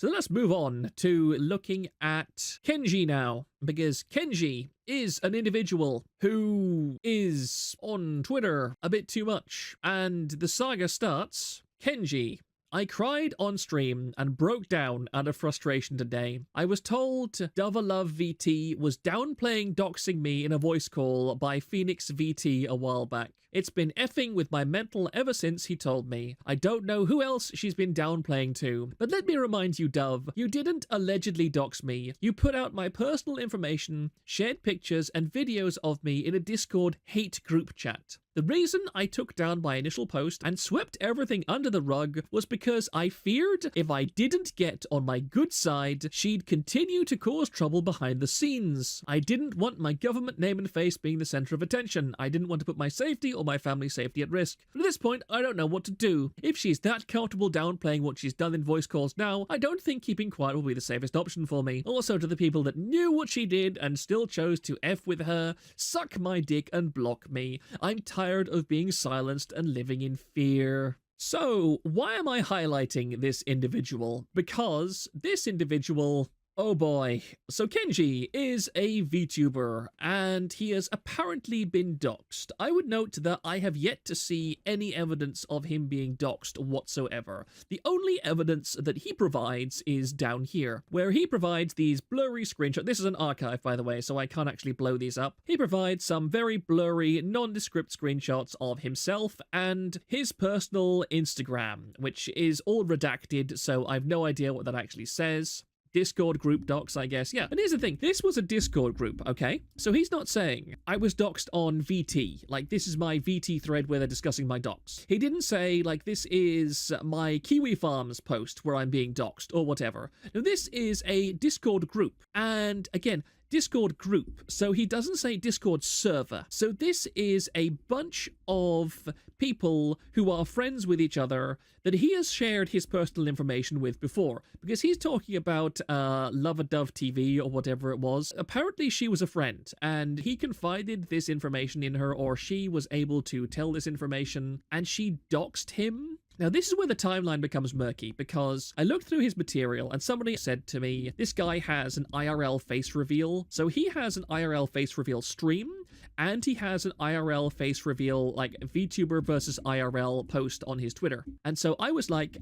So let's move on to looking at Kenji now, because Kenji is an individual who is on Twitter a bit too much, and the saga starts. Kenji: I cried on stream and broke down out of frustration today. I was told Dovealove VT was downplaying doxing me in a voice call by Phoenix VT a while back. It's been effing with my mental ever since he told me. I don't know who else she's been downplaying to, but let me remind you, Dove, you didn't allegedly dox me. You put out my personal information, shared pictures and videos of me in a Discord hate group chat. The reason I took down my initial post and swept everything under the rug was because I feared if I didn't get on my good side, she'd continue to cause trouble behind the scenes. I didn't want my government name and face being the center of attention. I didn't want to put my safety or my family's safety at risk. But at this point, I don't know what to do. If she's that comfortable downplaying what she's done in voice calls now, I don't think keeping quiet will be the safest option for me. Also, to the people that knew what she did and still chose to F with her, suck my dick and block me. I'm tired of being silenced and living in fear. So, why am I highlighting this individual? Because this individual... oh boy. So Kenji is a VTuber, and he has apparently been doxed. I would note that I have yet to see any evidence of him being doxed whatsoever. The only evidence that he provides is down here, where he provides these blurry screenshots. This is an archive, by the way, so I can't actually blow these up. He provides some very blurry, nondescript screenshots of himself and his personal Instagram, which is all redacted, so I've no idea what that actually says. Discord group docs, I guess. Yeah, and here's the thing. This was a Discord group, okay? So he's not saying, I was doxed on VT. Like, this is my VT thread where they're discussing my docs. He didn't say, like, this is my Kiwi Farms post where I'm being doxed or whatever. Now, this is a Discord group. And again, Discord group. So he doesn't say Discord server. So this is a bunch of people who are friends with each other that he has shared his personal information with before. Because he's talking about Love a Dove TV or whatever it was. Apparently she was a friend and he confided this information in her, or she was able to tell this information and she doxed him. Now, this is where the timeline becomes murky, because I looked through his material and somebody said to me, this guy has an IRL face reveal. So he has an IRL face reveal stream, and he has an IRL face reveal, like, VTuber versus IRL post on his Twitter. And so I was like,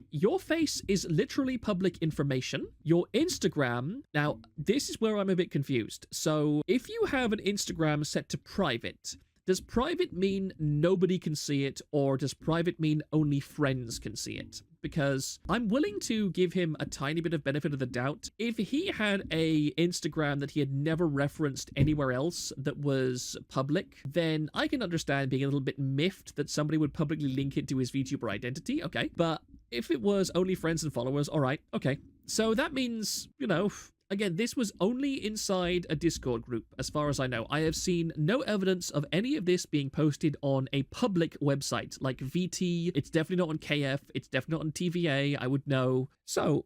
your face is literally public information. Your Instagram, now, this is where I'm a bit confused. So if you have an Instagram set to private, does private mean nobody can see it, or does private mean only friends can see it? Because I'm willing to give him a tiny bit of benefit of the doubt. If he had a Instagram that he had never referenced anywhere else that was public, then I can understand being a little bit miffed that somebody would publicly link it to his VTuber identity, okay. But if it was only friends and followers, alright, okay. So that means, you know... Again, this was only inside a Discord group, as far as I know. I have seen no evidence of any of this being posted on a public website, like VT. It's definitely not on KF. It's definitely not on TVA, I would know. So,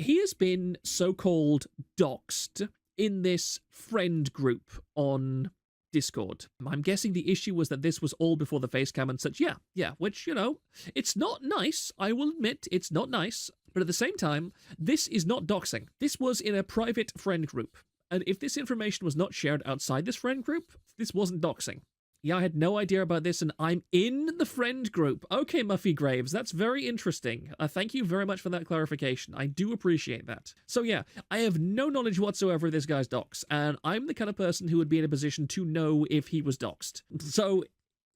he has been so-called doxed in this friend group on Discord. I'm guessing the issue was that this was all before the face cam and such. Yeah, which, you know, it's not nice. I will admit, it's not nice. But at the same time, this is not doxing. This was in a private friend group. And if this information was not shared outside this friend group, this wasn't doxing. Yeah, I had no idea about this, and I'm in the friend group. Okay, Muffy Graves, that's very interesting. Thank you very much for that clarification. I do appreciate that. So yeah, I have no knowledge whatsoever of this guy's dox, and I'm the kind of person who would be in a position to know if he was doxed. So...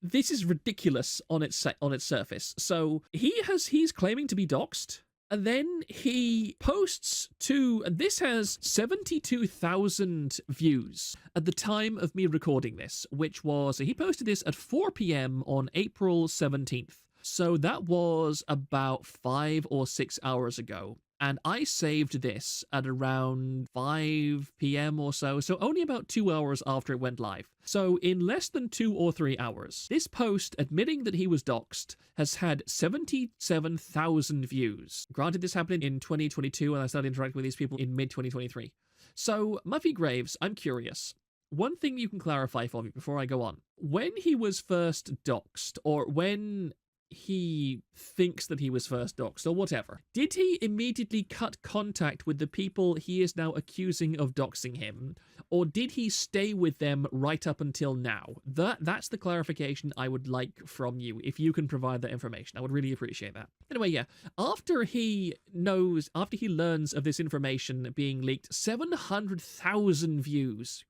this is ridiculous on its surface. So he's claiming to be doxed. And then he posts to, and this has 72,000 views at the time of me recording this, which was, he posted this at 4 p.m. on April 17th. So that was about 5 or 6 hours ago. And I saved this at around 5 p.m. or so only about 2 hours after it went live. So in less than 2 or 3 hours, this post admitting that he was doxed has had 77,000 views. Granted, this happened in 2022, and I started interacting with these people in mid-2023. So, Muffy Graves, I'm curious. One thing you can clarify for me before I go on. When he was first doxed, or when he thinks that he was first doxed or whatever, did he immediately cut contact with the people he is now accusing of doxing him, or did he stay with them right up until now? That's the clarification I would like from you. If you can provide that information, I would really appreciate that. Anyway, yeah, after he learns of this information being leaked, 700,000 views.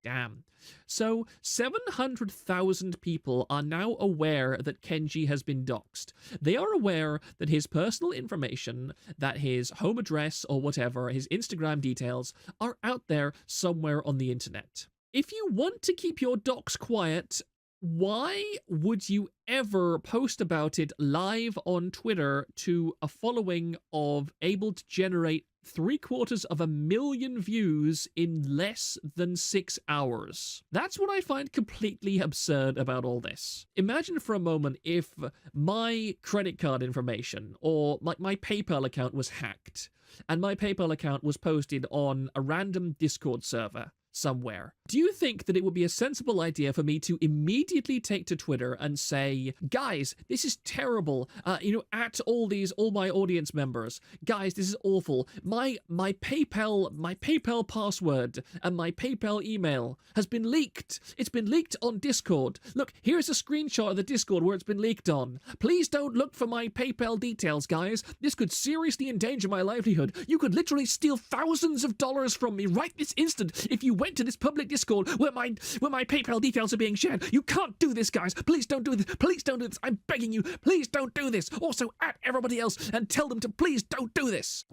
Damn. So 700,000 people are now aware that Kenji has been doxed. They are aware that his personal information, that his home address or whatever, his Instagram details, are out there somewhere on the internet. If you want to keep your dox quiet, why would you ever post about it live on Twitter to a following of able to generate 750,000 views in less than 6 hours? That's what I find completely absurd about all this. Imagine for a moment if my credit card information or like my PayPal account was hacked and my PayPal account was posted on a random Discord server somewhere. Do you think that it would be a sensible idea for me to immediately take to Twitter and say, guys, this is terrible, at all my audience members, guys, this is awful, my PayPal password and my PayPal email has been leaked. It's been leaked on Discord. Look, here's a screenshot of the Discord where it's been leaked on. Please don't look for my PayPal details, guys. This could seriously endanger my livelihood. You could literally steal thousands of dollars from me right this instant if you went to this public Discord where my PayPal details are being shared. You can't do this, guys. Please don't do this. Please don't do this. I'm begging you. Please don't do this. Also, at everybody else and tell them to please don't do this.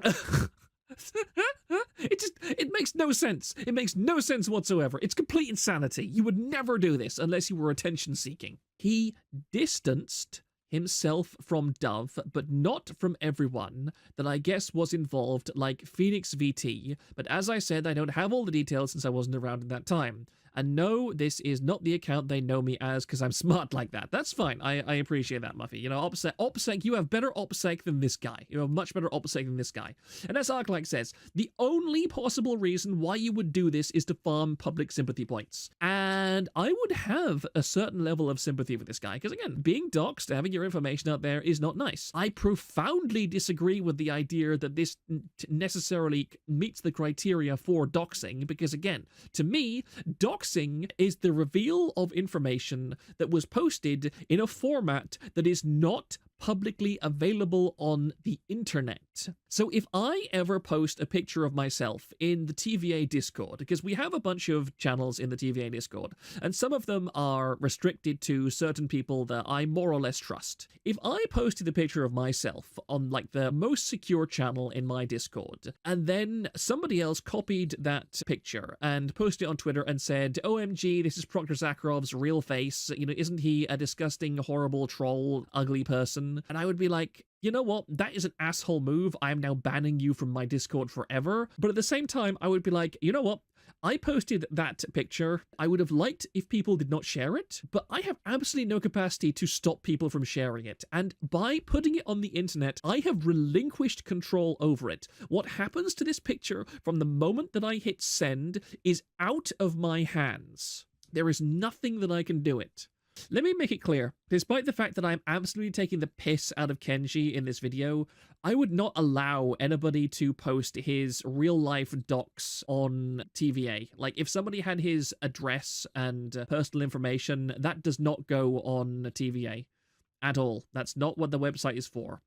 It makes no sense. It makes no sense whatsoever. It's complete insanity. You would never do this unless you were attention seeking. He distanced himself from Dove, but not from everyone that I guess was involved, like Phoenix VT. But as I said, I don't have all the details since I wasn't around in that time. And no, this is not the account they know me as because I'm smart like that. That's fine. I appreciate that, Muffy. You know, OPSEC, you have better OPSEC than this guy. You have much better OPSEC than this guy. And as Arclight says, the only possible reason why you would do this is to farm public sympathy points. And I would have a certain level of sympathy for this guy because, again, being doxxed, having your information out there is not nice. I profoundly disagree with the idea that this necessarily meets the criteria for doxing because, again, to me, doxing is the reveal of information that was posted in a format that is not publicly available on the internet. So if I ever post a picture of myself in the TVA Discord, because we have a bunch of channels in the TVA Discord, and some of them are restricted to certain people that I more or less trust. If I posted a picture of myself on like the most secure channel in my Discord, and then somebody else copied that picture and posted it on Twitter and said, OMG, this is Proctor Zakharov's real face, isn't he a disgusting, horrible troll, ugly person? And I would be like, you know what, that is an asshole move. I am now banning you from my Discord forever. But at the same time, I would be like, you know what, I posted that picture. I would have liked if people did not share it, but I have absolutely no capacity to stop people from sharing it. And by putting it on the internet, I have relinquished control over it. What happens to this picture from the moment that I hit send is out of my hands. There is nothing that I can do it. Let me make it clear, despite the fact that I'm absolutely taking the piss out of Kenji in this video, I would not allow anybody to post his real-life docs on TVA. Like, if somebody had his address and personal information, that does not go on TVA at all. That's not what the website is for.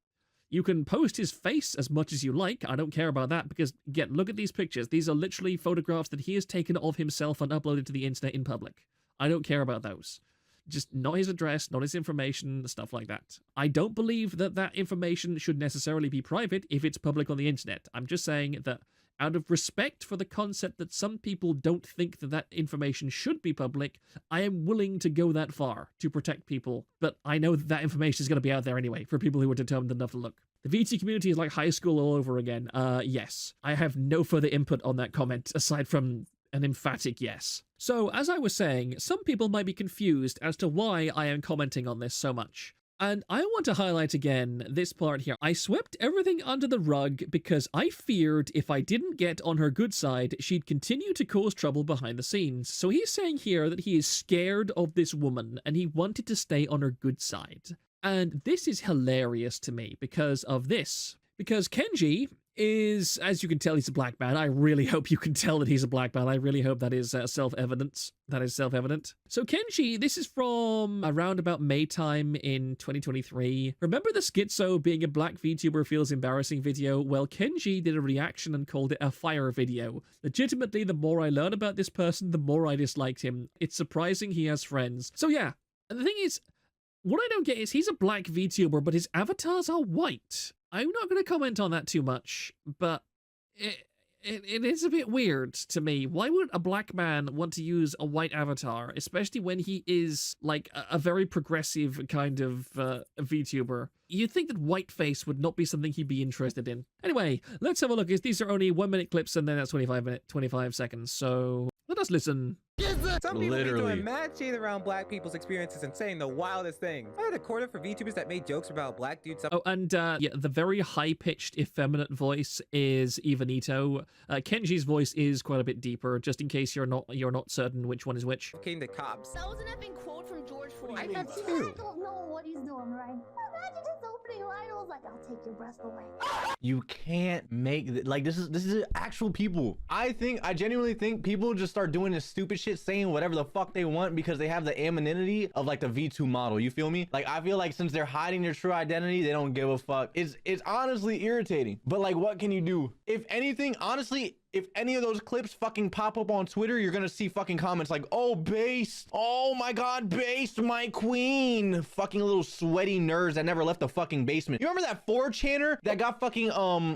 You can post his face as much as you like. I don't care about that because, again, look at these pictures. These are literally photographs that he has taken of himself and uploaded to the internet in public. I don't care about those. Just not his address, not his information, stuff like that. I don't believe that that information should necessarily be private if it's public on the internet. I'm just saying that out of respect for the concept that some people don't think that that information should be public, I am willing to go that far to protect people. But I know that that information is going to be out there anyway for people who are determined enough to look. The VT community is like high school all over again. Yes. I have no further input on that comment aside from an emphatic yes. So, as I was saying, some people might be confused as to why I am commenting on this so much. And I want to highlight again this part here. I swept everything under the rug because I feared if I didn't get on her good side, she'd continue to cause trouble behind the scenes. So he's saying here that he is scared of this woman and he wanted to stay on her good side. And this is hilarious to me because of this. Because Kenji is, as you can tell, he's a black man. I really hope you can tell that he's a black man. I really hope that is self-evident. That is self-evident. So Kenji, this is from around about May time in 2023. Remember the schizo being a black VTuber feels embarrassing video? Well, Kenji did a reaction and called it a fire video. Legitimately, the more I learn about this person, the more I disliked him. It's surprising he has friends. So yeah, and the thing is, what I don't get is he's a black VTuber, but his avatars are white. I'm not going to comment on that too much, but it is a bit weird to me. Why would a black man want to use a white avatar, especially when he is like a very progressive kind of VTuber? You'd think that whiteface would not be something he'd be interested in. Anyway, let's have a look. These are only 1-minute clips, and then that's 25 seconds. So let us listen. Some people be doing mad shade around black people's experiences and saying the wildest things. I had a quarter for VTubers that made jokes about black dudes. Oh, and yeah, the very high-pitched, effeminate voice is Ivanito. Kenji's voice is quite a bit deeper, just in case you're not certain which one is which. Came to cops. That was an effing quote from George Floyd. I have I don't know what he's doing, right? Imagine just opening line. I was like, I'll take your breast away. You can't make like this is actual people. I genuinely think people just start doing this stupid shit, saying whatever the fuck they want because they have the anonymity of like the V2 model. You feel me? Like I feel like since they're hiding their true identity, they don't give a fuck. It's honestly irritating. But like, what can you do? If anything, honestly, if any of those clips fucking pop up on Twitter, you're gonna see fucking comments like, oh, Based, oh my god, Based, my queen. Fucking little sweaty nerds that never left the fucking basement. You remember that 4chaner that got fucking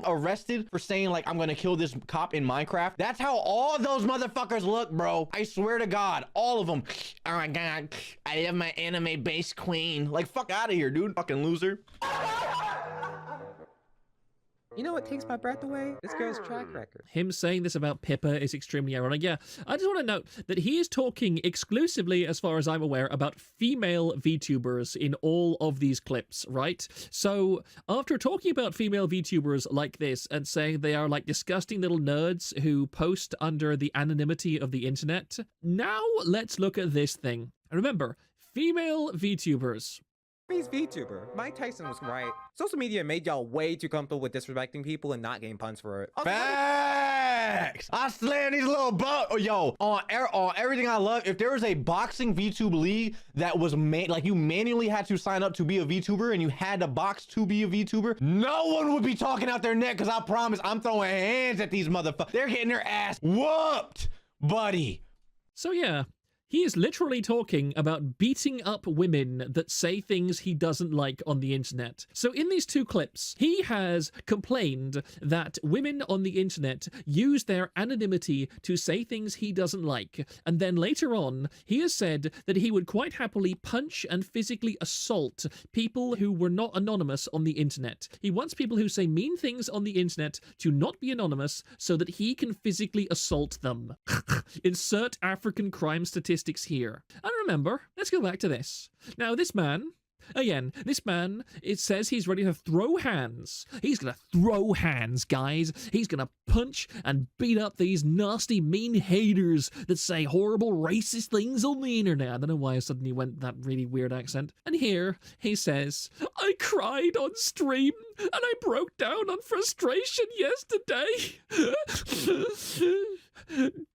arrested for saying like, I'm gonna kill this cop in Minecraft? That's how all those motherfuckers look, bro. I swear to God, all of them. Oh my god, I love my anime Based queen. Like, fuck out of here, dude. Fucking loser. You know what takes my breath away? This girl's track record. Him saying this about Pippa is extremely ironic. Yeah, I just want to note that he is talking exclusively, as far as I'm aware, about female VTubers in all of these clips, right? So after talking about female VTubers like this and saying they are like disgusting little nerds who post under the anonymity of the internet, now let's look at this thing. Remember, female VTubers. He's VTuber. Mike Tyson was right. Social media made y'all way too comfortable with disrespecting people and not getting punched for it. Facts! I slam these little Oh, yo, on everything I love, if there was a boxing VTube league that was like you manually had to sign up to be a VTuber and you had to box to be a VTuber, no one would be talking out their neck, because I promise I'm throwing hands at these motherfuckers. They're getting their ass whooped, buddy. So yeah, he is literally talking about beating up women that say things he doesn't like on the internet. So in these two clips, he has complained that women on the internet use their anonymity to say things he doesn't like. And then later on, he has said that he would quite happily punch and physically assault people who were not anonymous on the internet. He wants people who say mean things on the internet to not be anonymous so that he can physically assault them. Insert African crime statistics here. And remember, let's go back to this. Now, this man, again, it says he's ready to throw hands. He's gonna throw hands, guys. He's gonna punch and beat up these nasty, mean haters that say horrible, racist things on the internet. I don't know why I suddenly went that really weird accent. And here he says, I cried on stream and I broke down on frustration yesterday.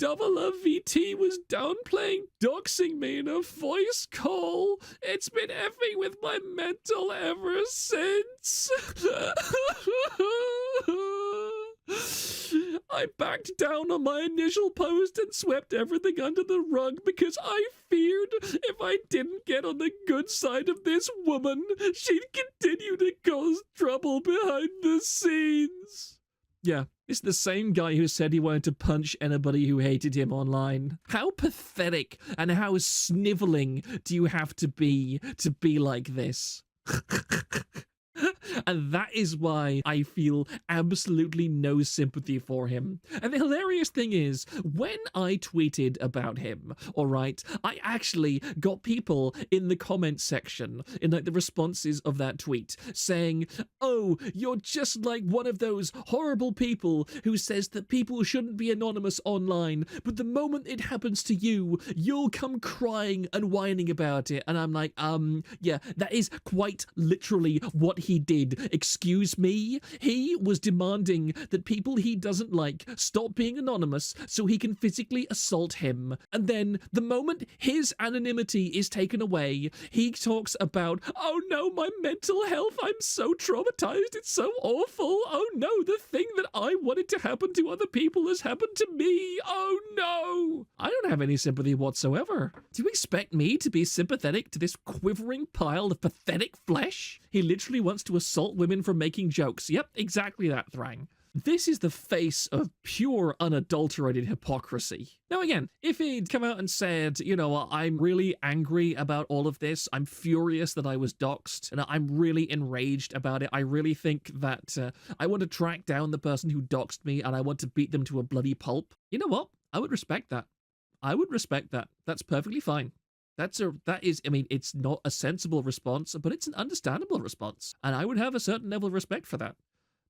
Dovealove VT was downplaying doxing me in a voice call. It's been effing with my mental ever since. I backed down on my initial post and swept everything under the rug because I feared if I didn't get on the good side of this woman, she'd continue to cause trouble behind the scenes. Yeah, it's the same guy who said he wanted to punch anybody who hated him online. How pathetic and how sniveling do you have to be like this? And that is why I feel absolutely no sympathy for him. And the hilarious thing is, when I tweeted about him, all right, I actually got people in the comment section, in like the responses of that tweet, saying, oh, you're just like one of those horrible people who says that people shouldn't be anonymous online, but the moment it happens to you, you'll come crying and whining about it. And I'm like, yeah, that is quite literally what he did. Excuse me? He was demanding that people he doesn't like stop being anonymous so he can physically assault him. And then the moment his anonymity is taken away, he talks about, oh no, my mental health, I'm so traumatized, it's so awful. Oh no, the thing that I wanted to happen to other people has happened to me. Oh no. I don't have any sympathy whatsoever. Do you expect me to be sympathetic to this quivering pile of pathetic flesh? He literally wants to assault women for making jokes. Yep, exactly that, Thrang. This is the face of pure unadulterated hypocrisy. Now again, if he'd come out and said, you know, I'm really angry about all of this, I'm furious that I was doxxed, and I'm really enraged about it, I really think that I want to track down the person who doxed me and I want to beat them to a bloody pulp, you know what? I would respect that. I would respect that. That's perfectly fine. That is, I mean, it's not a sensible response, but it's an understandable response. And I would have a certain level of respect for that.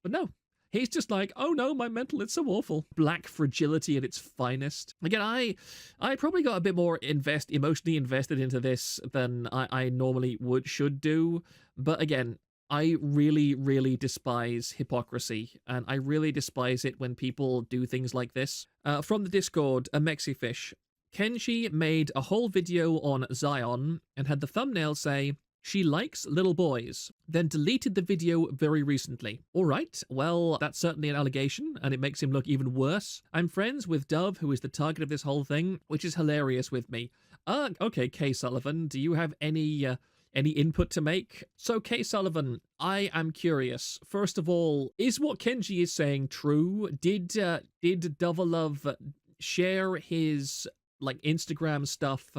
But no, he's just like, oh no, my mental, it's so awful. Black fragility at its finest. Again, I probably got a bit more emotionally invested into this than I normally should do. But again, I really, really despise hypocrisy, and I really despise it when people do things like this. From the Discord, a Mexifish. Kenji made a whole video on Zion and had the thumbnail say, she likes little boys, then deleted the video very recently. All right, well, that's certainly an allegation, and it makes him look even worse. I'm friends with Dove, who is the target of this whole thing, which is hilarious with me. Okay, K. Sullivan, do you have any input to make? So, K. Sullivan, I am curious. First of all, is what Kenji is saying true? Did Dovealove share his like Instagram stuff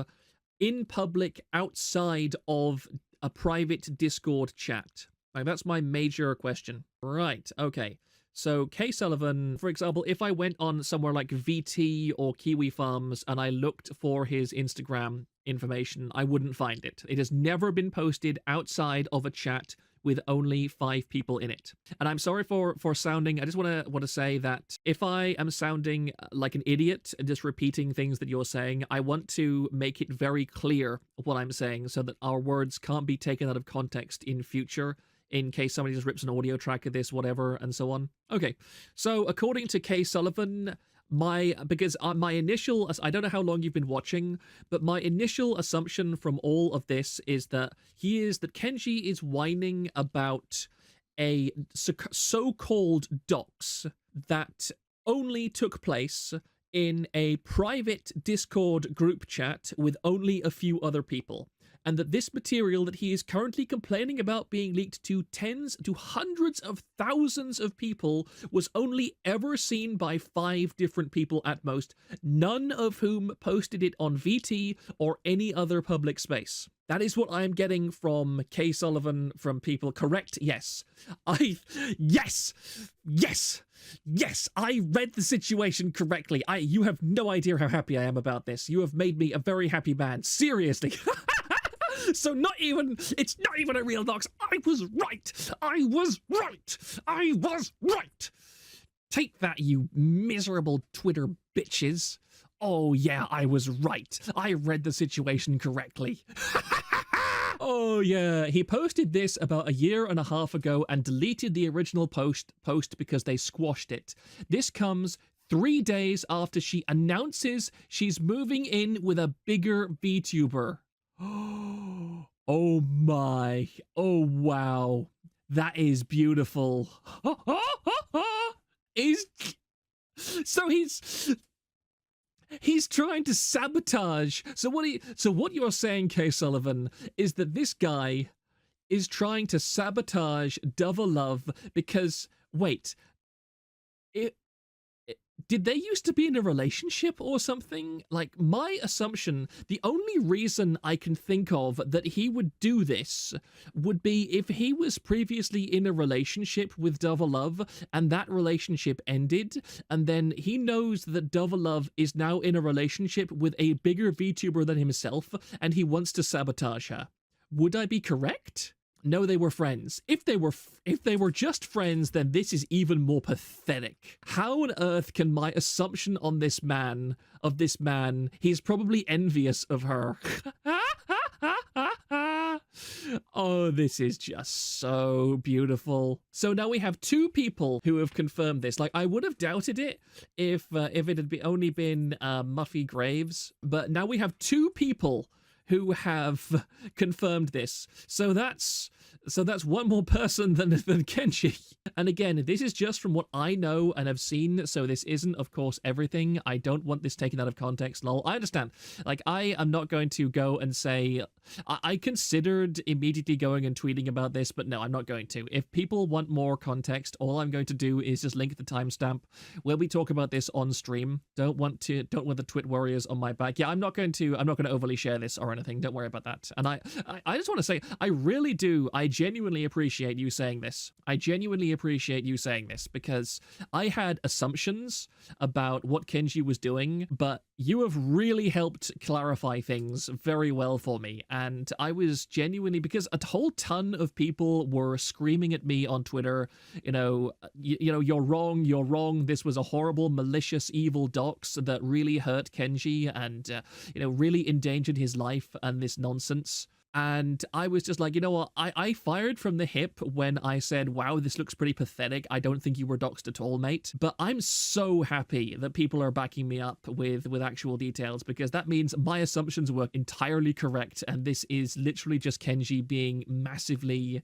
in public outside of a private Discord chat? Like, that's my major question. Right, okay. So K. Sullivan, for example, if I went on somewhere like VT or Kiwi Farms and I looked for his Instagram information, I wouldn't find it. It has never been posted outside of a chat with only 5 people in it. And I'm sorry for sounding, I just want to say that if I am sounding like an idiot and just repeating things that you're saying, I want to make it very clear what I'm saying so that our words can't be taken out of context in future, in case somebody just rips an audio track of this, whatever, and so on. Okay, so according to K. Sullivan, my initial, I don't know how long you've been watching, but my initial assumption from all of this is that Kenji is whining about a so-called dox that only took place in a private Discord group chat with only a few other people. And that this material that he is currently complaining about being leaked to tens to hundreds of thousands of people was only ever seen by 5 different people at most, none of whom posted it on VT or any other public space. That is what I am getting from K. Sullivan, from people. Correct? Yes. Yes, I read the situation correctly. You have no idea how happy I am about this. You have made me a very happy man. Seriously. So it's not even a real dox. I was right. Take that, you miserable Twitter bitches. Oh yeah, I was right. I read the situation correctly. Oh yeah, he posted this about 1.5 years ago and deleted the original post because they squashed it. This comes 3 days after she announces she's moving in with a bigger VTuber. Oh my, oh wow, that is beautiful. He's trying to sabotage. So what you're saying, K. Sullivan, is that this guy is trying to sabotage Dovealove because, wait, did they used to be in a relationship or something? Like, my assumption, the only reason I can think of that he would do this would be if he was previously in a relationship with Dovealove and that relationship ended, and then he knows that Dovealove is now in a relationship with a bigger VTuber than himself, and he wants to sabotage her. Would I be correct? No, they were friends. If they were just friends, then this is even more pathetic. How on earth can my assumption on this man, he's probably envious of her. Oh, this is just so beautiful. So now we have two people who have confirmed this. Like, I would have doubted it if it had only been Muffy Graves, but now we have two people who have confirmed this. So that's one more person than Kenji. And again, this is just from what I know and have seen, so this isn't, of course, everything. I don't want this taken out of context, lol. I understand. Like, I am not going to go and say... I considered immediately going and tweeting about this, but no, I'm not going to. If people want more context, all I'm going to do is just link the timestamp where we talk about this on stream. Don't want the twit warriors on my back. Yeah, I'm not going to overly share this or anything. Don't worry about that. And I just want to say, I really do. I genuinely appreciate you saying this. I genuinely appreciate you saying this, because I had assumptions about what Kenji was doing, but you have really helped clarify things very well for me. And I was genuinely, because a whole ton of people were screaming at me on Twitter, you know, you're wrong. This was a horrible, malicious, evil dox that really hurt Kenji and, really endangered his life and this nonsense. And I was just like, you know what, I fired from the hip when I said, wow, this looks pretty pathetic. I don't think you were doxed at all, mate. But I'm so happy that people are backing me up with actual details, because that means my assumptions were entirely correct. And this is literally just Kenji being massively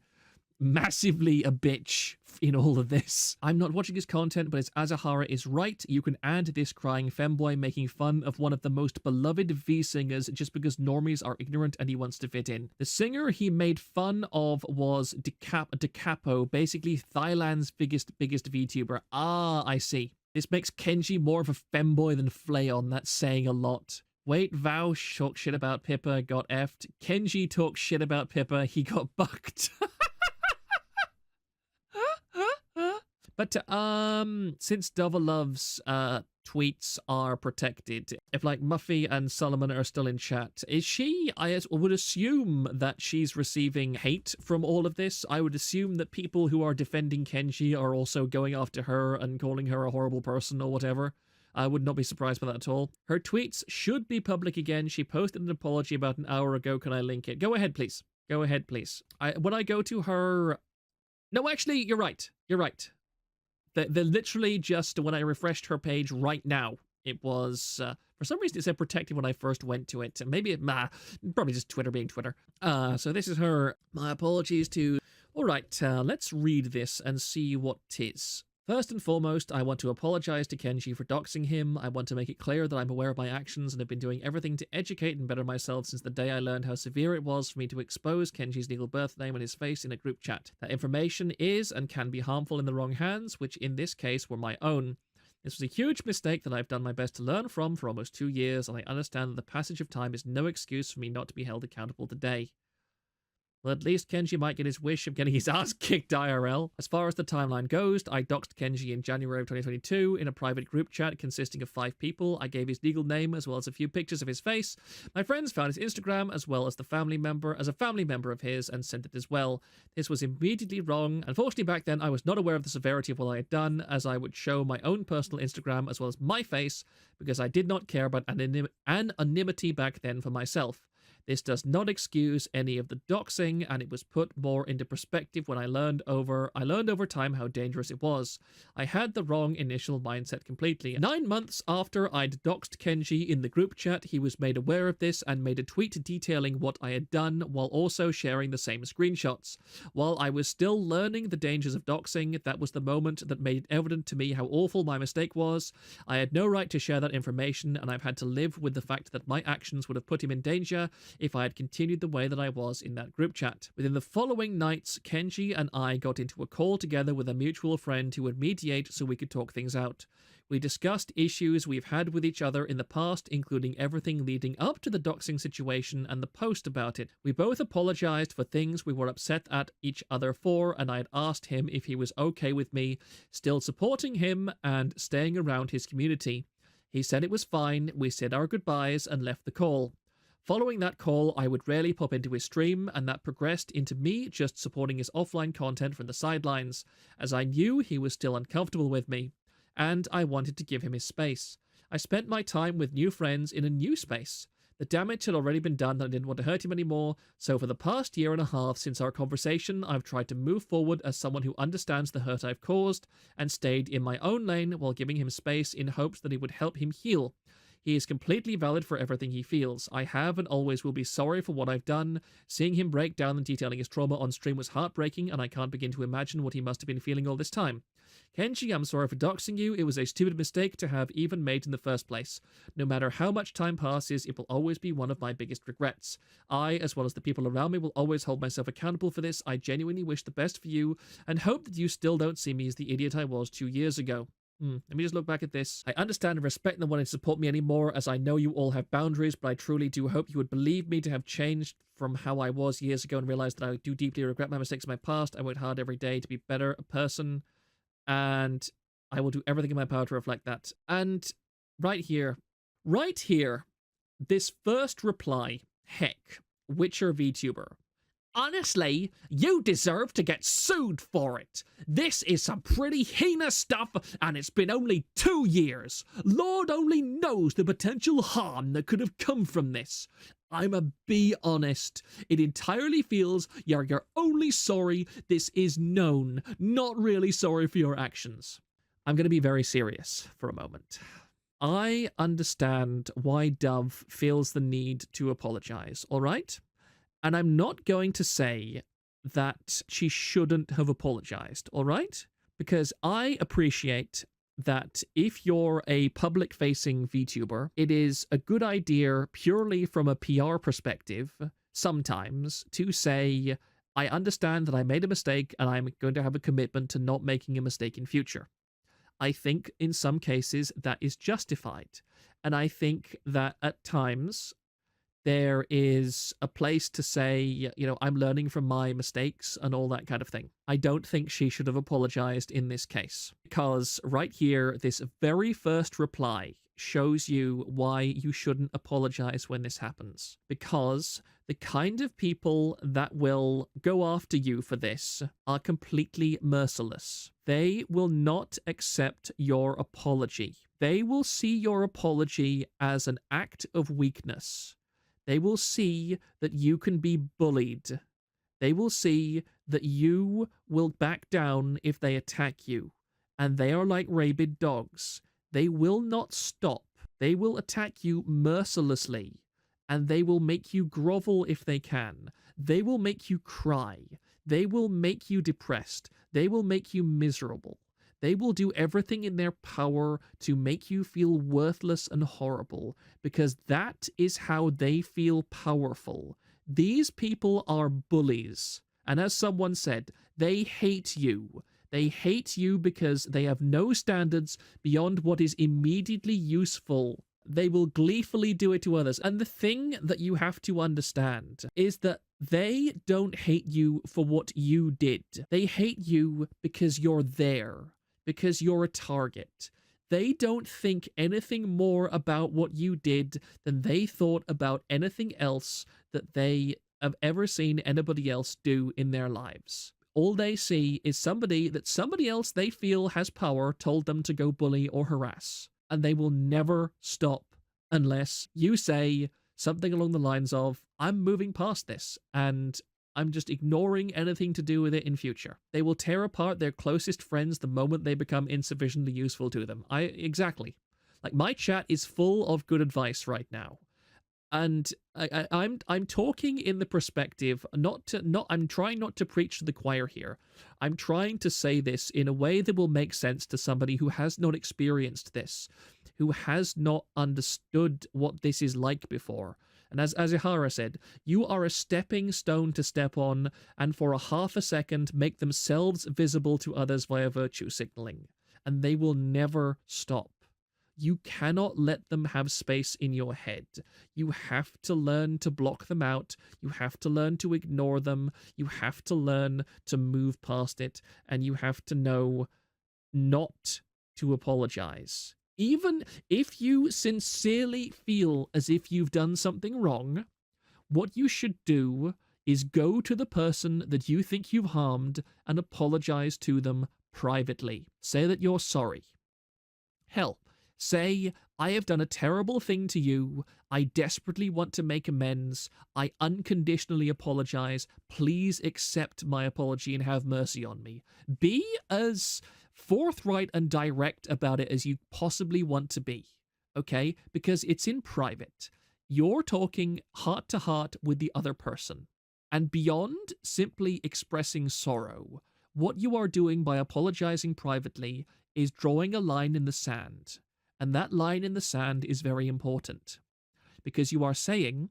a bitch in all of this. I'm not watching his content, but as Azahara is right, you can add this crying femboy making fun of one of the most beloved V singers just because normies are ignorant and he wants to fit in. The singer he made fun of was Dacapo, basically Thailand's biggest VTuber. Ah, I see. This makes Kenji more of a femboy than Flayon. That's saying a lot. Wait, Vow talks shit about Pippa, got effed. Kenji talks shit about Pippa, he got bucked. But since Dovealove's tweets are protected, if like Muffy and Solomon are still in chat, is she? I would assume that she's receiving hate from all of this. I would assume that people who are defending Kenji are also going after her and calling her a horrible person or whatever. I would not be surprised by that at all. Her tweets should be public again. She posted an apology about an hour ago. Can I link it? Go ahead, please. Go ahead, please. When I go to her... No, actually, you're right. You're right. They're literally just, when I refreshed her page right now, it was, for some reason it said protected when I first went to it. Maybe probably just Twitter being Twitter. So this is her. My apologies to... All right, let's read this and see what 'tis. First and foremost, I want to apologize to Kenji for doxing him. I want to make it clear that I'm aware of my actions and have been doing everything to educate and better myself since the day I learned how severe it was for me to expose Kenji's legal birth name and his face in a group chat. That information is and can be harmful in the wrong hands, which in this case were my own. This was a huge mistake that I've done my best to learn from for almost 2 years, and I understand that the passage of time is no excuse for me not to be held accountable today. Well, at least Kenji might get his wish of getting his ass kicked IRL. As far as the timeline goes, I doxed Kenji in January of 2022 in a private group chat consisting of 5 people. I gave his legal name as well as a few pictures of his face. My friends found his Instagram as well as a family member of his and sent it as well. This was immediately wrong. Unfortunately, back then I was not aware of the severity of what I had done, as I would show my own personal Instagram as well as my face because I did not care about anonymity back then for myself. This does not excuse any of the doxing, and it was put more into perspective when I learned over time how dangerous it was. I had the wrong initial mindset completely. 9 months after I'd doxed Kenji in the group chat, he was made aware of this and made a tweet detailing what I had done while also sharing the same screenshots. While I was still learning the dangers of doxing, that was the moment that made it evident to me how awful my mistake was. I had no right to share that information, and I've had to live with the fact that my actions would have put him in danger, if I had continued the way that I was in that group chat. Within the following nights, Kenji and I got into a call together with a mutual friend who would mediate so we could talk things out. We discussed issues we've had with each other in the past, including everything leading up to the doxing situation and the post about it. We both apologized for things we were upset at each other for, and I had asked him if he was okay with me still supporting him and staying around his community. He said it was fine. We said our goodbyes and left the call. Following that call, I would rarely pop into his stream, and that progressed into me just supporting his offline content from the sidelines, as I knew he was still uncomfortable with me, and I wanted to give him his space. I spent my time with new friends in a new space. The damage had already been done and I didn't want to hurt him anymore, so for the past year and a half since our conversation, I've tried to move forward as someone who understands the hurt I've caused, and stayed in my own lane while giving him space in hopes that it would help him heal. He is completely valid for everything he feels. I have and always will be sorry for what I've done. Seeing him break down and detailing his trauma on stream was heartbreaking, and I can't begin to imagine what he must have been feeling all this time. Kenji, I'm sorry for doxing you. It was a stupid mistake to have even made in the first place. No matter how much time passes, it will always be one of my biggest regrets. I, as well as the people around me, will always hold myself accountable for this. I genuinely wish the best for you, and hope that you still don't see me as the idiot I was 2 years ago. Let me just look back at this. I understand and respect not wanting to support me anymore, as I know you all have boundaries, but I truly do hope you would believe me to have changed from how I was years ago and realize that I do deeply regret my mistakes in my past. I worked hard every day to be better a person, and I will do everything in my power to reflect that. And right here, this first reply, heck, Witcher VTuber. Honestly, you deserve to get sued for it. This is some pretty heinous stuff, and it's been only 2 years. Lord only knows the potential harm that could have come from this. I'ma be honest, it entirely feels you're only sorry this is known, not really sorry for your actions. I'm going to be very serious for a moment. I understand why Dove feels the need to apologize, all right? And I'm not going to say that she shouldn't have apologized, all right? Because I appreciate that if you're a public-facing VTuber, it is a good idea purely from a PR perspective, sometimes, to say, I understand that I made a mistake and I'm going to have a commitment to not making a mistake in future. I think in some cases that is justified. And I think that at times there is a place to say, you know, I'm learning from my mistakes and all that kind of thing. I don't think she should have apologized in this case, because right here, this very first reply shows you why you shouldn't apologize when this happens. Because the kind of people that will go after you for this are completely merciless. They will not accept your apology. They will see your apology as an act of weakness. They will see that you can be bullied. They will see that you will back down if they attack you. And they are like rabid dogs. They will not stop. They will attack you mercilessly. And they will make you grovel if they can. They will make you cry. They will make you depressed. They will make you miserable. They will do everything in their power to make you feel worthless and horrible, because that is how they feel powerful. These people are bullies. And as someone said, they hate you. They hate you because they have no standards beyond what is immediately useful. They will gleefully do it to others. And the thing that you have to understand is that they don't hate you for what you did. They hate you because you're there. Because you're a target. They don't think anything more about what you did than they thought about anything else that they have ever seen anybody else do in their lives. All they see is somebody that somebody else they feel has power told them to go bully or harass. And they will never stop unless you say something along the lines of, I'm moving past this and I'm just ignoring anything to do with it in future. They will tear apart their closest friends the moment they become insufficiently useful to them. Exactly. Like, my chat is full of good advice right now. And I'm talking in the perspective, I'm trying not to preach to the choir here. I'm trying to say this in a way that will make sense to somebody who has not experienced this, who has not understood what this is like before. And as Ihara said, you are a stepping stone to step on, and for a half a second make themselves visible to others via virtue signaling. And they will never stop. You cannot let them have space in your head. You have to learn to block them out. You have to learn to ignore them. You have to learn to move past it. And you have to know not to apologize. Even if you sincerely feel as if you've done something wrong, what you should do is go to the person that you think you've harmed and apologize to them privately. Say that you're sorry. Hell, say, I have done a terrible thing to you. I desperately want to make amends. I unconditionally apologize. Please accept my apology and have mercy on me. Be as forthright and direct about it as you possibly want to be, okay? Because it's in private. You're talking heart to heart with the other person. And beyond simply expressing sorrow, what you are doing by apologizing privately is drawing a line in the sand. And that line in the sand is very important. Because you are saying,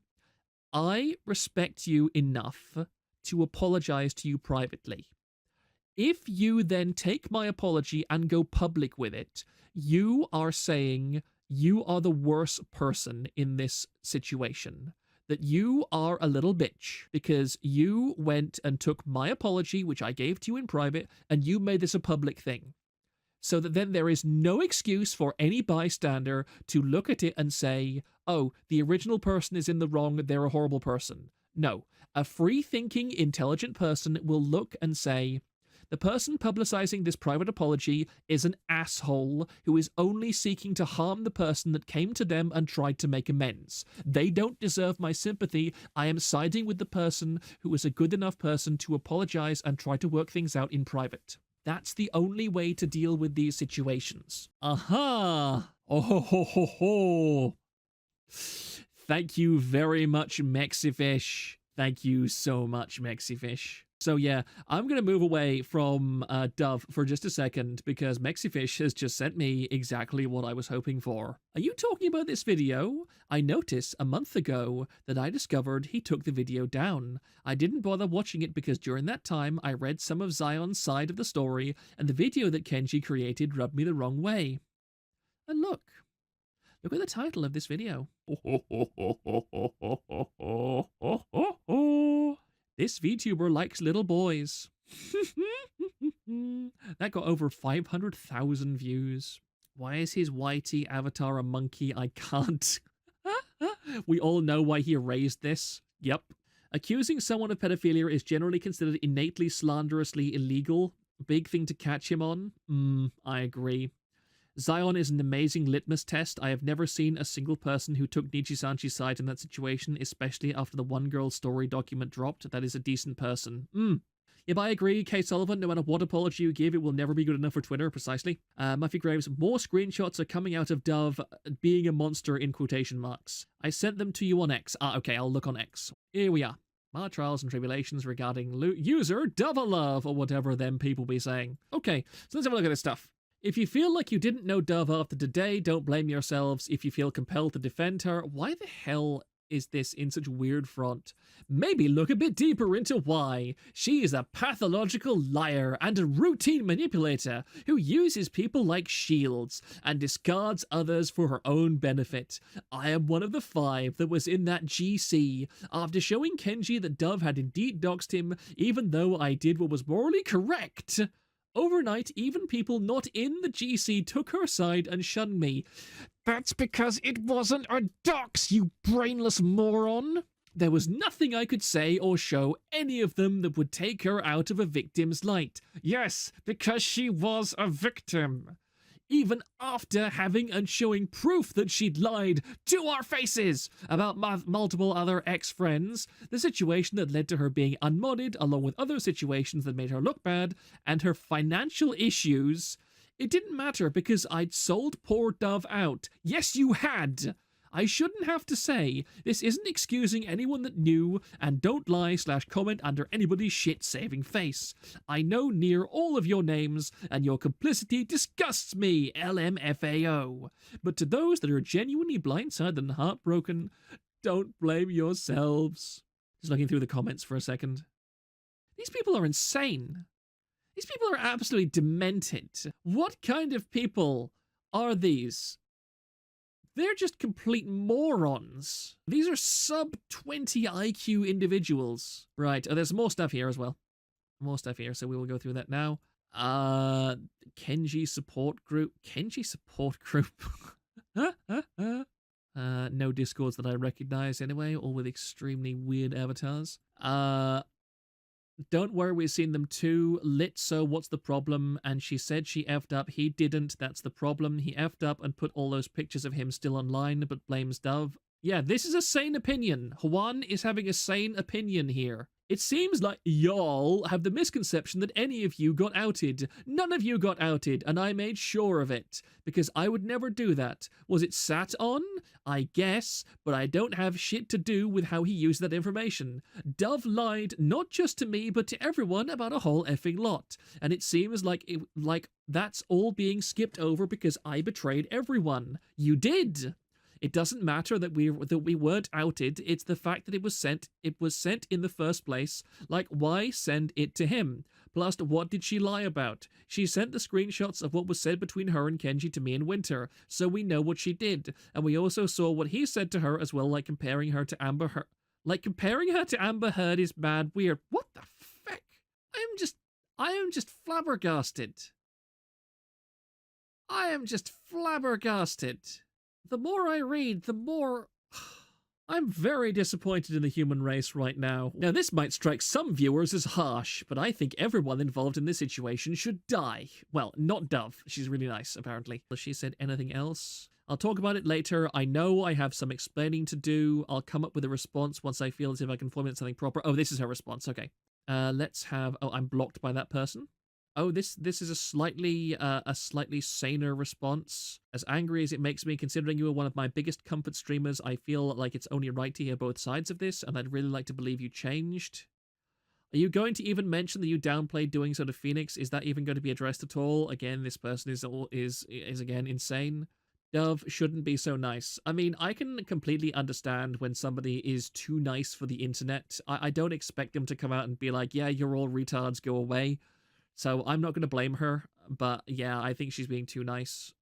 I respect you enough to apologize to you privately. If you then take my apology and go public with it, you are saying you are the worst person in this situation. That you are a little bitch because you went and took my apology, which I gave to you in private, and you made this a public thing. So that then there is no excuse for any bystander to look at it and say, oh, the original person is in the wrong, they're a horrible person. No, a free-thinking, intelligent person will look and say, the person publicizing this private apology is an asshole who is only seeking to harm the person that came to them and tried to make amends. They don't deserve my sympathy. I am siding with the person who is a good enough person to apologize and try to work things out in private. That's the only way to deal with these situations. Aha! Oh ho ho ho ho! Thank you very much, Mexifish. Thank you so much, Mexifish. So yeah, I'm going to move away from Dove for just a second because Mexifish has just sent me exactly what I was hoping for. Are you talking about this video? I noticed a month ago that I discovered he took the video down. I didn't bother watching it because during that time I read some of Zion's side of the story and the video that Kenji created rubbed me the wrong way. And look at the title of this video. This VTuber likes little boys. That got over 500,000 views. Why is his YT avatar a monkey? I can't. We all know why he erased this. Yep. Accusing someone of pedophilia is generally considered innately slanderously illegal. Big thing to catch him on. I agree. Zion is an amazing litmus test. I have never seen a single person who took Nichi-Sanchi's side in that situation, especially after the one girl story document dropped. That is a decent person. Yep, I agree. K. Sullivan, no matter what apology you give, it will never be good enough for Twitter, precisely. Muffy Graves, more screenshots are coming out of Dove being a monster in quotation marks. I sent them to you on X. Okay, I'll look on X. Here we are. My trials and tribulations regarding user Dovealove, or whatever them people be saying. Okay, so let's have a look at this stuff. If you feel like you didn't know Dove after today, don't blame yourselves. If you feel compelled to defend her, why the hell is this in such weird front? Maybe look a bit deeper into why. She is a pathological liar and a routine manipulator who uses people like shields and discards others for her own benefit. I am one of the 5 that was in that GC after showing Kenji that Dove had indeed doxed him, even though I did what was morally correct. Overnight, even people not in the GC took her side and shunned me. That's because it wasn't a dox, you brainless moron! There was nothing I could say or show any of them that would take her out of a victim's light. Yes, because she was a victim. Even after having and showing proof that she'd lied to our faces about multiple other ex-friends, the situation that led to her being unmodded, along with other situations that made her look bad, and her financial issues, it didn't matter because I'd sold poor Dove out. Yes, you had! I shouldn't have to say, this isn't excusing anyone that knew, and don't lie/comment under anybody's shit-saving face. I know near all of your names, and your complicity disgusts me, LMFAO. But to those that are genuinely blindsided and heartbroken, Don't blame yourselves. Just looking through the comments for a second. These people are insane. These people are absolutely demented. What kind of people are these? They're just complete morons. These are sub-20 IQ individuals. Right, there's more stuff here as well. More stuff here, so we will go through that now. Kenji support group. Kenji support group. No discords that I recognize anyway, all with extremely weird avatars. Don't worry, we've seen them too. Lit, so what's the problem? And she said she effed up. He didn't. That's the problem. He effed up and put all those pictures of him still online, but blames Dove. Yeah, this is a sane opinion. Juan is having a sane opinion here. It seems like y'all have the misconception that any of you got outed. None of you got outed, and I made sure of it, because I would never do that. Was it sat on? I guess, but I don't have shit to do with how he used that information. Dove lied not just to me, but to everyone about a whole effing lot, and it seems like that's all being skipped over because I betrayed everyone. You did. It doesn't matter that we weren't outed. It's the fact that it was sent in the first place. Like, why send it to him? Plus, what did she lie about? She sent the screenshots of what was said between her and Kenji to me in Winter, so we know what she did. And we also saw what he said to her as well, like comparing her to Amber Heard. Like, comparing her to Amber Heard is mad weird. What the feck? I am just flabbergasted. I am just flabbergasted. The more I read, the more... I'm very disappointed in the human race right now. Now, this might strike some viewers as harsh, but I think everyone involved in this situation should die. Well, not Dove. She's really nice, apparently. Has she said anything else? I'll talk about it later. I know I have some explaining to do. I'll come up with a response once I feel as if I can formulate something proper. Oh, this is her response. Okay. Let's have... Oh, I'm blocked by that person. Oh, this is a slightly saner response. As angry as it makes me, considering you are one of my biggest comfort streamers, I feel like it's only right to hear both sides of this, and I'd really like to believe you changed. Are you going to even mention that you downplayed doing so to Phoenix? Is that even going to be addressed at all? Again, this person is again insane. Dove shouldn't be so nice. I mean, I can completely understand when somebody is too nice for the internet. I don't expect them to come out and be like, yeah, you're all retards, go away. So I'm not going to blame her, but yeah, I think she's being too nice.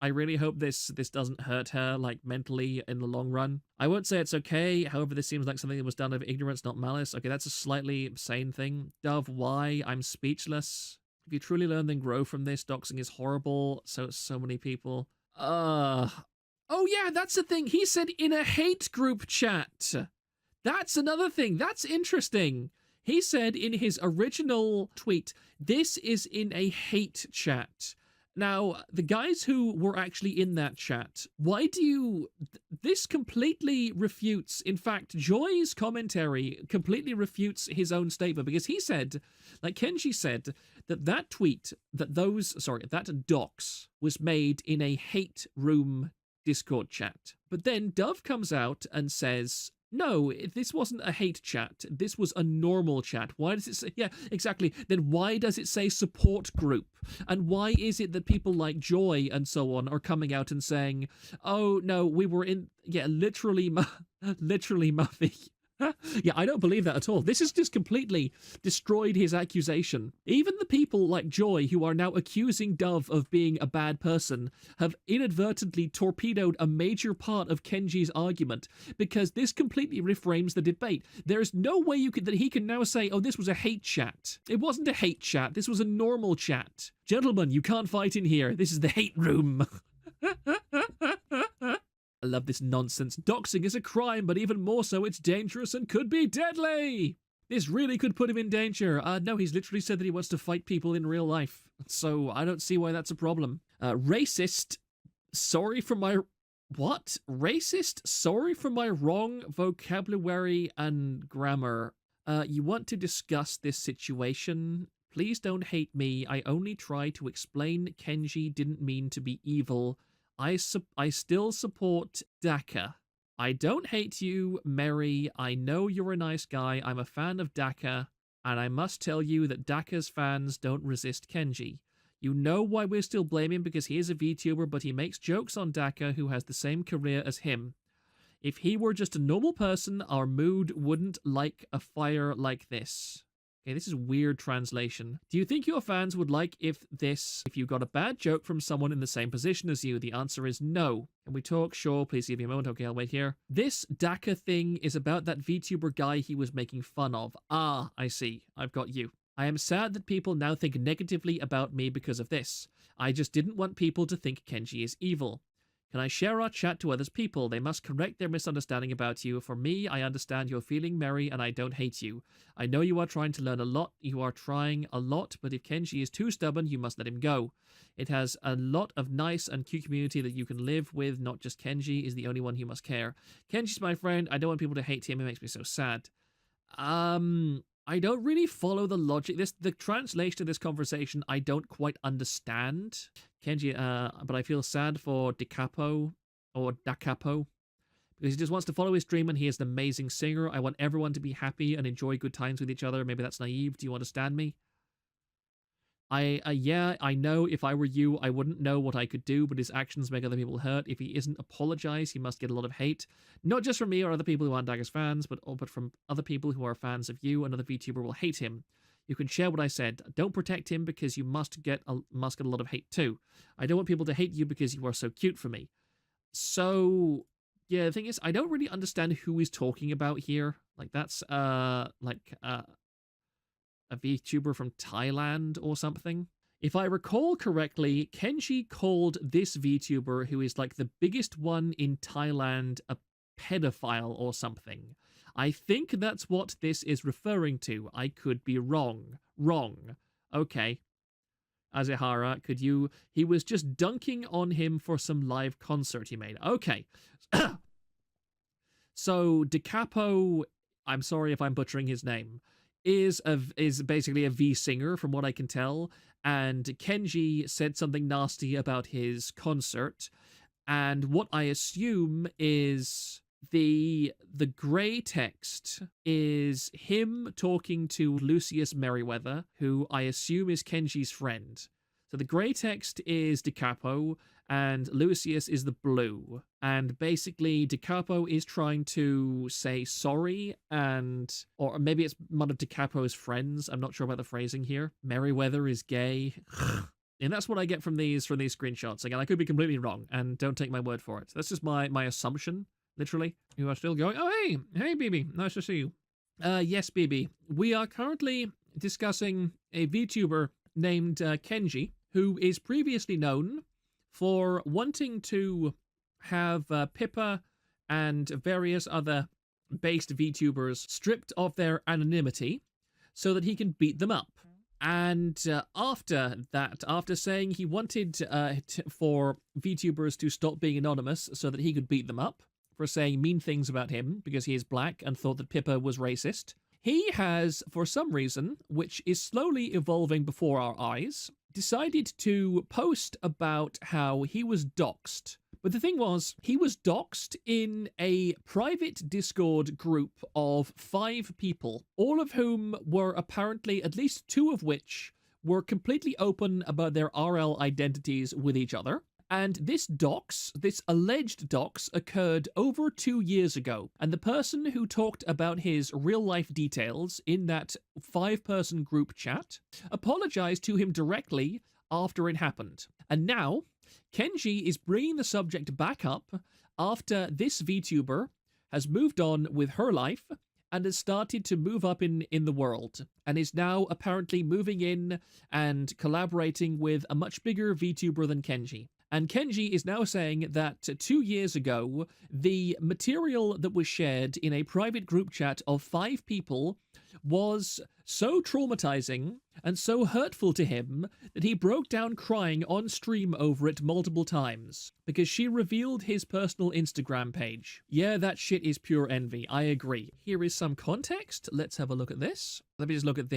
I really hope this doesn't hurt her, like, mentally in the long run. I won't say it's okay, however, this seems like something that was done out of ignorance, not malice. Okay, that's a slightly sane thing. Dove, why? I'm speechless. If you truly learn, then grow from this. Doxing is horrible. So many people. Oh yeah, that's the thing. He said in a hate group chat. That's another thing. That's interesting. He said in his original tweet, this is in a hate chat. Now, the guys who were actually in that chat, why do you... This completely refutes... In fact, Joy's commentary completely refutes his own statement, because he said, like Kenji said, that tweet, that dox was made in a hate room Discord chat. But then Dove comes out and says... No, this wasn't a hate chat. This was a normal chat. Why does it say... Yeah, exactly. Then why does it say support group? And why is it that people like Joy and so on are coming out and saying, oh, no, we were in... Yeah, literally Muffy. Yeah, I don't believe that at all. This has just completely destroyed his accusation. Even the people like Joy, who are now accusing Dove of being a bad person, have inadvertently torpedoed a major part of Kenji's argument, because this completely reframes the debate. There is no way that he can now say, oh, this was a hate chat. It wasn't a hate chat. This was a normal chat. Gentlemen, you can't fight in here. This is the hate room. I love this nonsense. Doxing is a crime, but even more so, it's dangerous and could be deadly. This really could put him in danger. No, he's literally said that he wants to fight people in real life. So I don't see why that's a problem. Racist, sorry for my... What? Racist, sorry for my wrong vocabulary and grammar. You want to discuss this situation? Please don't hate me. I only try to explain Kenji didn't mean to be evil. I still support Daca. I don't hate you, Merry. I know you're a nice guy. I'm a fan of Daca, and I must tell you that Daca's fans don't resist Kenji. You know why we're still blaming him, because he is a VTuber, but he makes jokes on Daca, who has the same career as him. If he were just a normal person, our mood wouldn't like a fire like this. Okay, this is weird translation. Do you think your fans would like if you got a bad joke from someone in the same position as you? The answer is no. Can we talk? Sure, please give me a moment. Okay, I'll wait here. This Daca thing is about that VTuber guy he was making fun of. Ah, I see. I've got you. I am sad that people now think negatively about me because of this. I just didn't want people to think Kenji is evil. Can I share our chat to others people? They must correct their misunderstanding about you. For me, I understand you're feeling merry and I don't hate you. I know you are trying to learn a lot. You are trying a lot, but if Kenji is too stubborn, you must let him go. It has a lot of nice and cute community that you can live with. Not just Kenji is the only one who must care. Kenji's my friend. I don't want people to hate him. It makes me so sad. I don't really follow the logic. The translation of this conversation, I don't quite understand. Kenji, but I feel sad for Dacapo, because he just wants to follow his dream and he is an amazing singer. I want everyone to be happy and enjoy good times with each other. Maybe that's naive. Do you understand me? Yeah, I know if I were you, I wouldn't know what I could do, but his actions make other people hurt. If he isn't apologized, he must get a lot of hate. Not just from me or other people who aren't Dagger's fans, but from other people who are fans of you. Another VTuber will hate him. You can share what I said. Don't protect him because you must get a lot of hate too. I don't want people to hate you because you are so cute for me. So, yeah, the thing is, I don't really understand who he's talking about here. Like, that's, a VTuber from Thailand or something. If I recall correctly, Kenji called this VTuber, who is like the biggest one in Thailand, a pedophile or something. I think that's what this is referring to. I could be wrong. Okay. Azehara, could you... He was just dunking on him for some live concert he made. Okay. So, Dacapo, I'm sorry if I'm butchering his name, is basically a V singer from what I can tell, and Kenji said something nasty about his concert, and what I assume is the grey text is him talking to Lucius Merryweather, who I assume is Kenji's friend. So the grey text is Dacapo, and Lucius is the blue. And basically, Dacapo is trying to say sorry, or maybe it's one of Dacapo's friends. I'm not sure about the phrasing here. Merryweather is gay. And that's what I get from these screenshots. Again, I could be completely wrong, and don't take my word for it. That's just my assumption, literally. You are still going, oh, hey, BB, nice to see you. Yes, BB, we are currently discussing a VTuber named Kenji, who is previously known for wanting to have Pippa and various other based VTubers stripped of their anonymity so that he can beat them up. And after saying he wanted for VTubers to stop being anonymous so that he could beat them up for saying mean things about him because he is black and thought that Pippa was racist, he has, for some reason, which is slowly evolving before our eyes, decided to post about how he was doxed. But the thing was, he was doxed in a private Discord group of 5 people, all of whom were apparently, at least 2 of which, were completely open about their RL identities with each other. And this alleged dox, occurred over 2 years ago. And the person who talked about his real-life details in that 5-person group chat apologized to him directly after it happened. And now, Kenji is bringing the subject back up after this VTuber has moved on with her life and has started to move up in the world, and is now apparently moving in and collaborating with a much bigger VTuber than Kenji. And Kenji is now saying that 2 years ago, the material that was shared in a private group chat of 5 people was so traumatizing and so hurtful to him that he broke down crying on stream over it multiple times because she revealed his personal Instagram page. Yeah, that shit is pure envy. I agree. Here is some context. Let's have a look at this. Let me just look at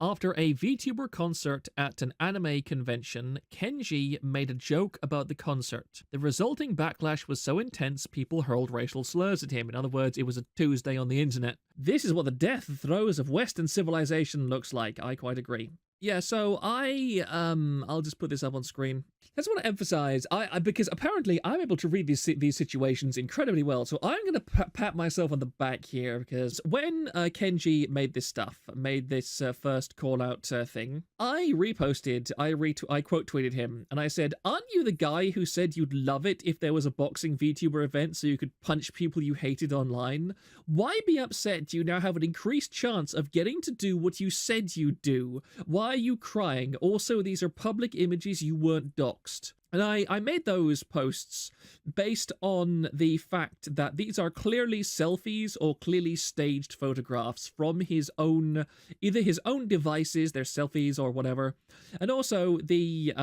after a VTuber concert at an anime convention, Kenji made a joke about the concert. The resulting backlash was so intense, people hurled racial slurs at him. In other words, it was a Tuesday on the internet. This is what the death throes of Western civilization looks like. I quite agree. Yeah, so I'll just put this up on screen. That's what I emphasize. Because apparently I'm able to read these situations incredibly well. So I'm going to pat myself on the back here, because when Kenji made this first call out thing, I reposted, I quote tweeted him, and I said, "Aren't you the guy who said you'd love it if there was a boxing VTuber event so you could punch people you hated online? Why be upset you now have an increased chance of getting to do what you said you'd do? Why are you crying? Also, these are public images, you weren't doxed." And I made those posts based on the fact that these are clearly selfies or clearly staged photographs from his own, either his own devices, their selfies or whatever. And also the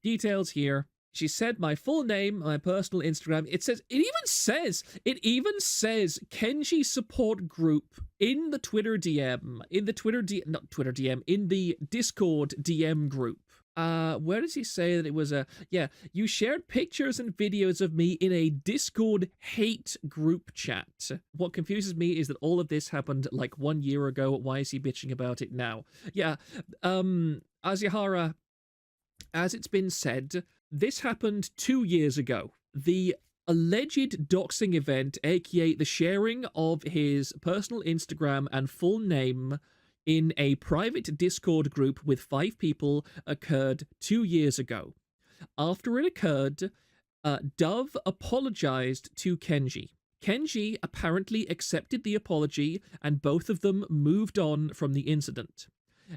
details here. She said my full name, my personal Instagram. It even says Kenji support group in the Twitter DM, in the Discord DM group. Where does he say that it was you shared pictures and videos of me in a Discord hate group chat. What confuses me is that all of this happened like 1 year ago. Why is he bitching about it now? Yeah, Azihara, as it's been said, this happened 2 years ago. The alleged doxing event, aka the sharing of his personal Instagram and full name in a private Discord group with 5 people, occurred 2 years ago. After it occurred, Dove apologized to Kenji. Kenji apparently accepted the apology, and both of them moved on from the incident.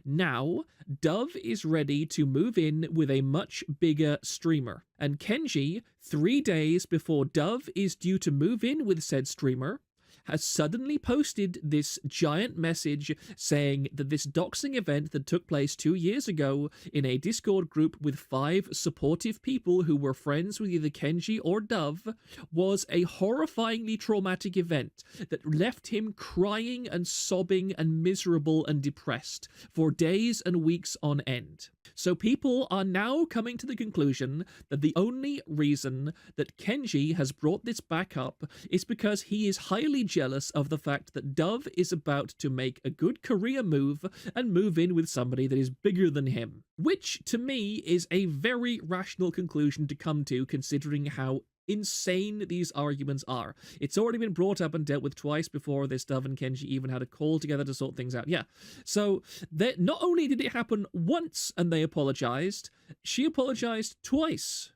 Now, Dove is ready to move in with a much bigger streamer, and Kenji, 3 days before Dove is due to move in with said streamer, has suddenly posted this giant message saying that this doxing event that took place 2 years ago in a Discord group with 5 supportive people who were friends with either Kenji or Dove was a horrifyingly traumatic event that left him crying and sobbing and miserable and depressed for days and weeks on end. So people are now coming to the conclusion that the only reason that Kenji has brought this back up is because he is highly jealous of the fact that Dove is about to make a good career move and move in with somebody that is bigger than him. Which, to me, is a very rational conclusion to come to, considering how insane these arguments are. It's already been brought up and dealt with twice before this. Dove and Kenji even had a call together to sort things out. Yeah. So not only did it happen once and they apologized, she apologized twice.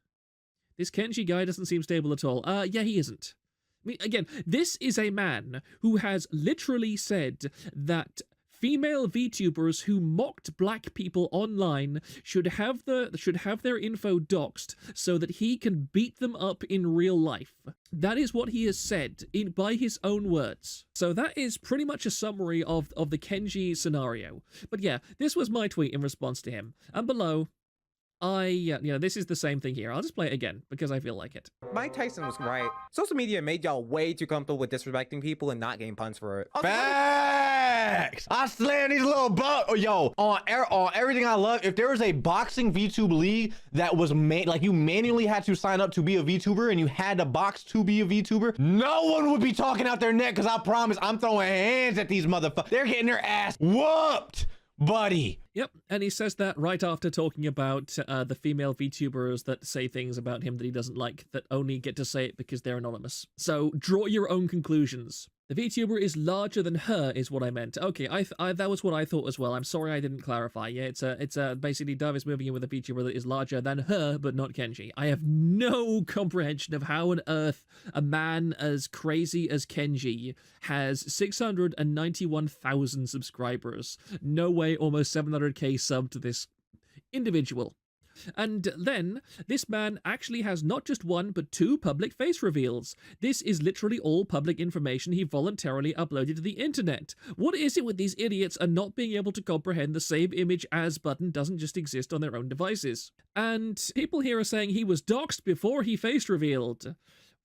This Kenji guy doesn't seem stable at all. Yeah, he isn't. I mean, again, this is a man who has literally said that female VTubers who mocked black people online should have their info doxed so that he can beat them up in real life. That is what he has said by his own words. So that is pretty much a summary of the Kenji scenario. But yeah, this was my tweet in response to him. And below, this is the same thing here. I'll just play it again because I feel like it. Mike Tyson was right. Social media made y'all way too comfortable with disrespecting people and not getting puns for it. Facts! I slam these little yo, on everything I love. If there was a boxing VTube league that was like you manually had to sign up to be a VTuber and you had to box to be a VTuber, no one would be talking out their neck, because I promise I'm throwing hands at these motherfuckers. They're getting their ass whooped, buddy. Yep, and he says that right after talking about the female VTubers that say things about him that he doesn't like, that only get to say it because they're anonymous. So draw your own conclusions. The VTuber is larger than her, is what I meant. Okay, that was what I thought as well. I'm sorry I didn't clarify. Yeah, it's basically Dove is moving in with a VTuber that is larger than her, but not Kenji. I have no comprehension of how on earth a man as crazy as Kenji has 691,000 subscribers. No way, almost 700k sub to this individual. And then, this man actually has not just 1, but 2 public face reveals. This is literally all public information he voluntarily uploaded to the internet. What is it with these idiots and not being able to comprehend the save image as button doesn't just exist on their own devices? And people here are saying he was doxed before he face revealed.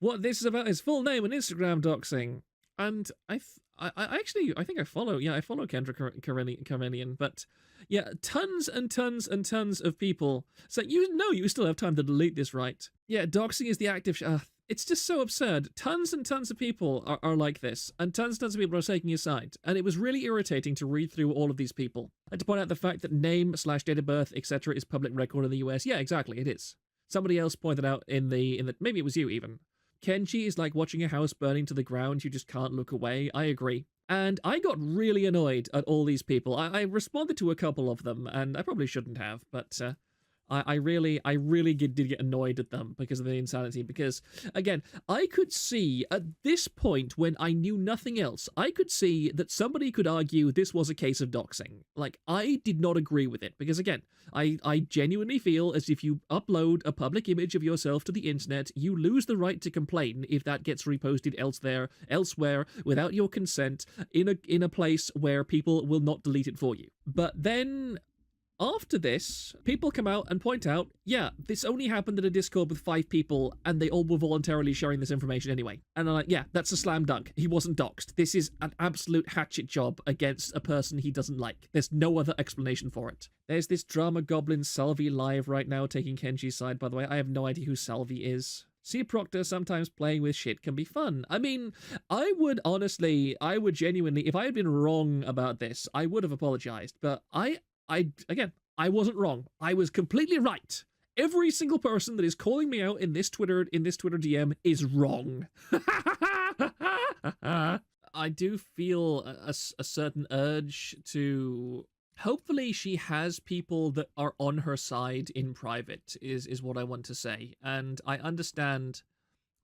What this is about his full name and Instagram doxing. And I think I follow Kendra Carmelian, but yeah, tons and tons and tons of people say, you still have time to delete this, right? Yeah, doxing is the active it's just so absurd. Tons and tons of people are like this, and tons of people are taking his side, and it was really irritating to read through all of these people. And to point out the fact that name / date of birth, etc. is public record in the US. Yeah, exactly, it is. Somebody else pointed out in the maybe it was you even. Kenji is like watching a house burning to the ground. You just can't look away. I agree. And I got really annoyed at all these people. I responded to a couple of them, and I probably shouldn't have, but I really did get annoyed at them because of the insanity. Because, again, I could see at this point when I knew nothing else, I could see that somebody could argue this was a case of doxing. Like, I did not agree with it. Because, again, I genuinely feel as if you upload a public image of yourself to the internet, you lose the right to complain if that gets reposted elsewhere without your consent in a place where people will not delete it for you. But then after this, people come out and point out, yeah, this only happened in a Discord with 5 people, and they all were voluntarily sharing this information anyway. And I'm like, yeah, that's a slam dunk. He wasn't doxed. This is an absolute hatchet job against a person he doesn't like. There's no other explanation for it. There's this drama goblin Salvi live right now taking Kenji's side, by the way. I have no idea who Salvi is. See, Proctor, sometimes playing with shit can be fun. I mean, I would genuinely, if I had been wrong about this, I would have apologized. But again, I wasn't wrong. I was completely right. Every single person that is calling me out in this Twitter DM is wrong. I do feel a certain urge to... Hopefully she has people that are on her side in private, is what I want to say. And I understand,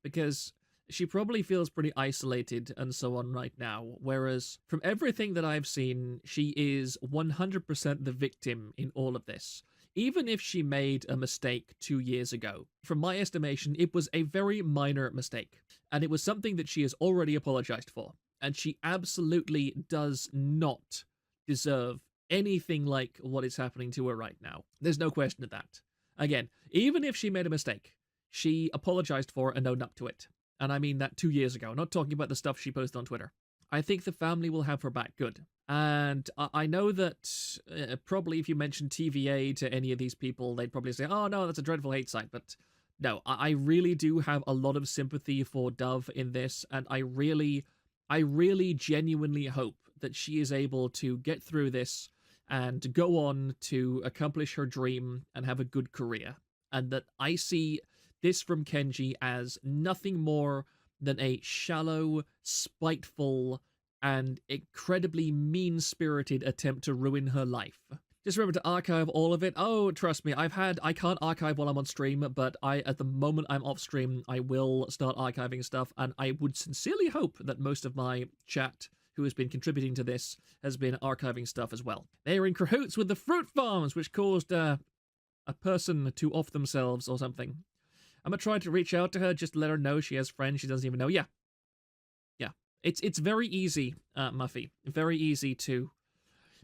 because she probably feels pretty isolated and so on right now, whereas from everything that I've seen, she is 100% the victim in all of this. Even if she made a mistake 2 years ago, from my estimation, it was a very minor mistake, and it was something that she has already apologized for, and she absolutely does not deserve anything like what is happening to her right now. There's no question of that. Again, even if she made a mistake, she apologized for it and owned up to it. And I mean that 2 years ago, not talking about the stuff she posted on Twitter. I think the family will have her back good. And I know that probably if you mention TVA to any of these people, they'd probably say, oh no, that's a dreadful hate site. But no, I really do have a lot of sympathy for Dove in this. And I really genuinely hope that she is able to get through this and go on to accomplish her dream and have a good career. And that I see this from Kenji as nothing more than a shallow, spiteful, and incredibly mean-spirited attempt to ruin her life. Just remember to archive all of it. Oh, trust me, I can't archive while I'm on stream, but at the moment I'm off stream, I will start archiving stuff, and I would sincerely hope that most of my chat who has been contributing to this has been archiving stuff as well. They are in cahoots with the fruit farms, which caused a person to off themselves or something. I'm gonna try to reach out to her just to let her know she has friends she doesn't even know. Yeah. It's very easy, Muffy. Very easy to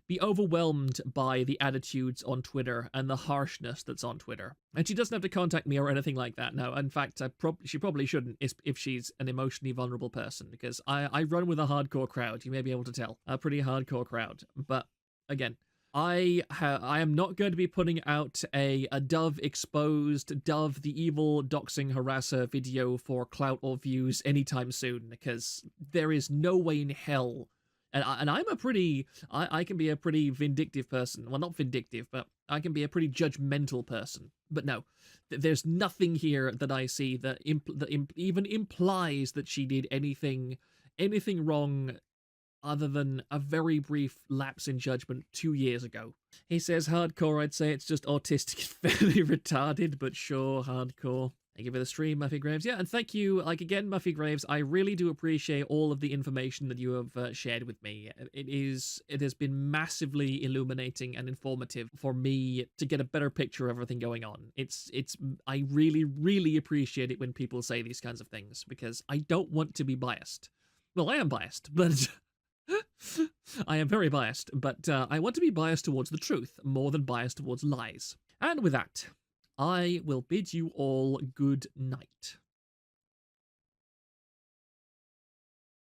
be overwhelmed by the attitudes on Twitter and the harshness that's on Twitter. And she doesn't have to contact me or anything like that. No, in fact, she probably shouldn't if she's an emotionally vulnerable person, because I run with a hardcore crowd. You may be able to tell. A pretty hardcore crowd. But again, I am not going to be putting out a Dove exposed, Dove the evil doxing harasser video for clout or views anytime soon, because there is no way in hell. And I'm I can be a pretty vindictive person. Well, not vindictive, but I can be a pretty judgmental person. But no, there's nothing here that I see that even implies that she did anything wrong other than a very brief lapse in judgment 2 years ago. He says hardcore, I'd say it's just autistic and fairly retarded, but sure, hardcore. Thank you for the stream, Muffy Graves. Yeah, and thank you, again, Muffy Graves. I really do appreciate all of the information that you have shared with me. It has been massively illuminating and informative for me to get a better picture of everything going on. I really appreciate it when people say these kinds of things, because I don't want to be biased. Well, I am biased, but I am very biased, but I want to be biased towards the truth more than biased towards lies. And with that, I will bid you all good night.